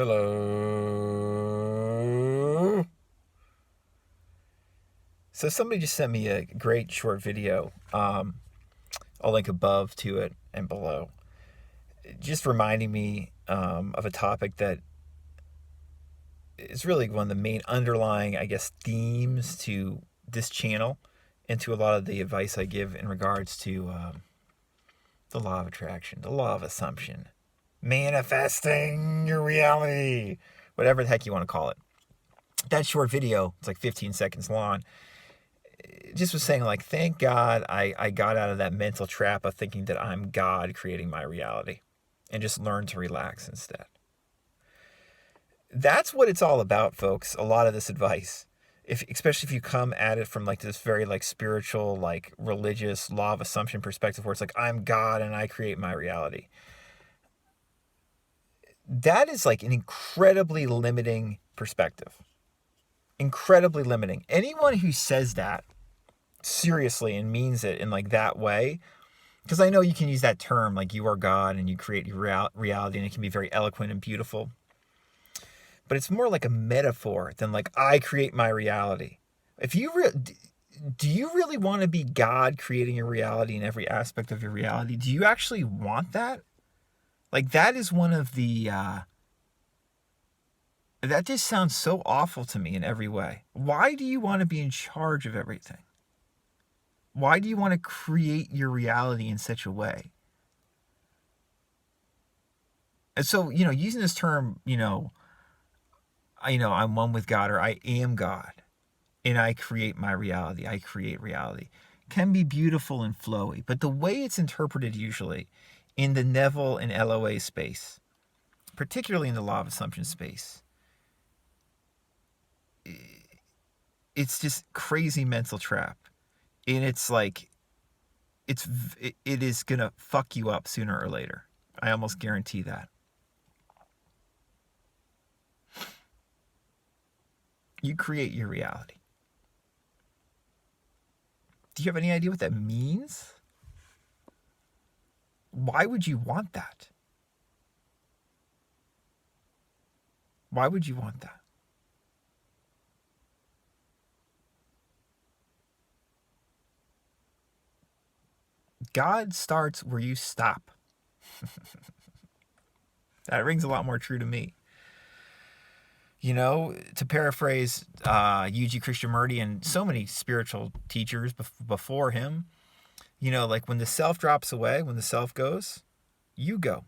Hello. So somebody just sent me a great short video. I'll link above to it and below. Just reminding me of a topic that is really one of the main underlying, I guess, themes to this channel and to a lot of the advice I give in regards to the law of attraction, the law of assumption, manifesting your reality, whatever the heck you want to call it. That short video, it's like 15 seconds long, just was saying, like, thank God I got out of that mental trap of thinking that I'm God creating my reality and just learned to relax instead. That's what it's all about, folks. A lot of this advice, especially if you come at it from like this very like spiritual, like religious law of assumption perspective, where it's like I'm God and I create my reality. That is like an incredibly limiting perspective. Incredibly limiting. Anyone who says that seriously and means it in like that way, because I know you can use that term like you are God and you create your reality, and it can be very eloquent and beautiful, but it's more like a metaphor than like I create my reality. If you do you really want to be God creating your reality in every aspect of your reality? Do you actually want that? Like, that is one of the that just sounds so awful to me in every way. Why do you want to be in charge of everything? Why do you want to create your reality in such a way? And so, using this term, I'm one with God, or I am God, and I create my reality, I create reality, can be beautiful and flowy. But the way it's interpreted usually in the Neville and LOA space, particularly in the law of assumption space, it's just crazy mental trap. And it's like, it is going to fuck you up sooner or later. I almost guarantee that. You create your reality. Do you have any idea what that means? Why would you want that? Why would you want that? God starts where you stop. That rings a lot more true to me. To paraphrase Yuji Krishnamurti and so many spiritual teachers before him, like when the self drops away, when the self goes, you go.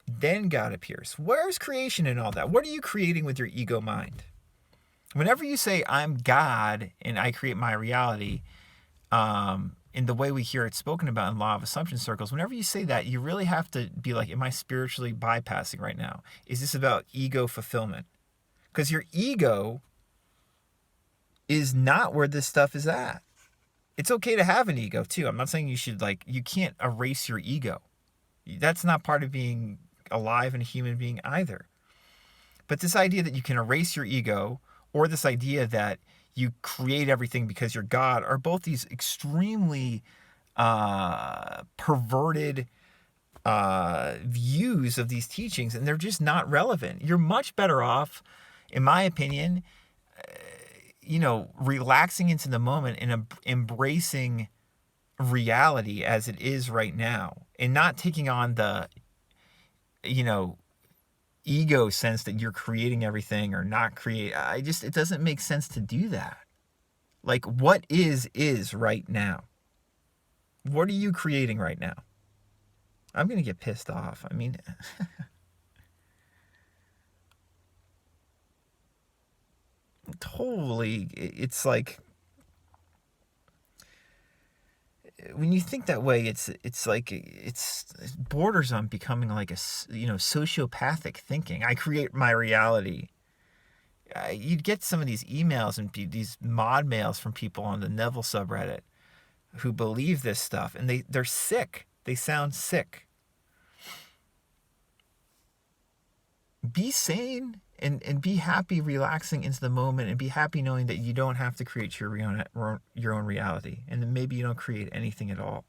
Then God appears. Where's creation in all that? What are you creating with your ego mind? Whenever you say, I'm God and I create my reality, in the way we hear it spoken about in law of assumption circles, whenever you say that, you really have to be like, am I spiritually bypassing right now? Is this about ego fulfillment? Because your ego is not where this stuff is at. It's okay to have an ego too. I'm not saying you can't erase your ego. That's not part of being alive and a human being either. But this idea that you can erase your ego, or this idea that you create everything because you're God, are both these extremely perverted views of these teachings, and they're just not relevant. You're much better off, in my opinion, relaxing into the moment and embracing reality as it is right now, and not taking on the, ego sense that you're creating everything or not create. It doesn't make sense to do that. Like, what is right now? What are you creating right now? I'm going to get pissed off. I mean, totally. It's like, when you think that way, it borders on becoming like a, sociopathic thinking. I create my reality. You'd get some of these emails and these mod mails from people on the Neville subreddit who believe this stuff, and they're sick. They sound sick. Be sane and be happy relaxing into the moment, and be happy knowing that you don't have to create your own reality, and then maybe you don't create anything at all.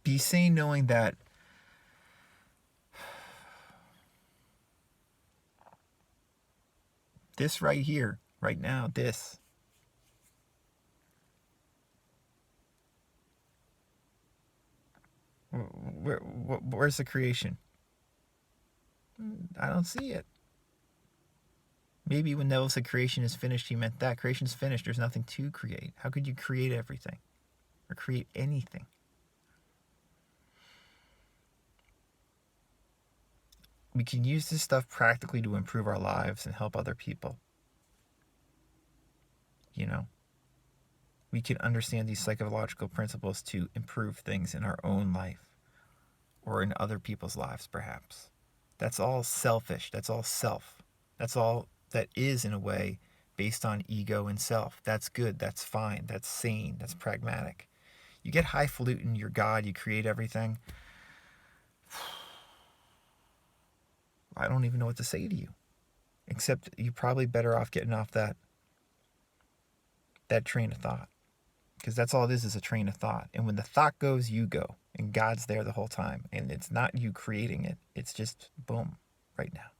Be sane knowing that this right here, right now, this, where's the creation? I don't see it. Maybe when Neville said creation is finished, he meant that. Creation's finished. There's nothing to create. How could you create everything or create anything? We can use this stuff practically to improve our lives and help other people. You know, we can understand these psychological principles to improve things in our own life or in other people's lives, perhaps. That's all selfish. That's all self. That's all that is, in a way, based on ego and self. That's good. That's fine. That's sane. That's pragmatic. You get highfalutin, you're God, you create everything. I don't even know what to say to you. Except you're probably better off getting off that train of thought. Because that's all it is a train of thought. And when the thought goes, you go. And God's there the whole time. And it's not you creating it. It's just boom, right now.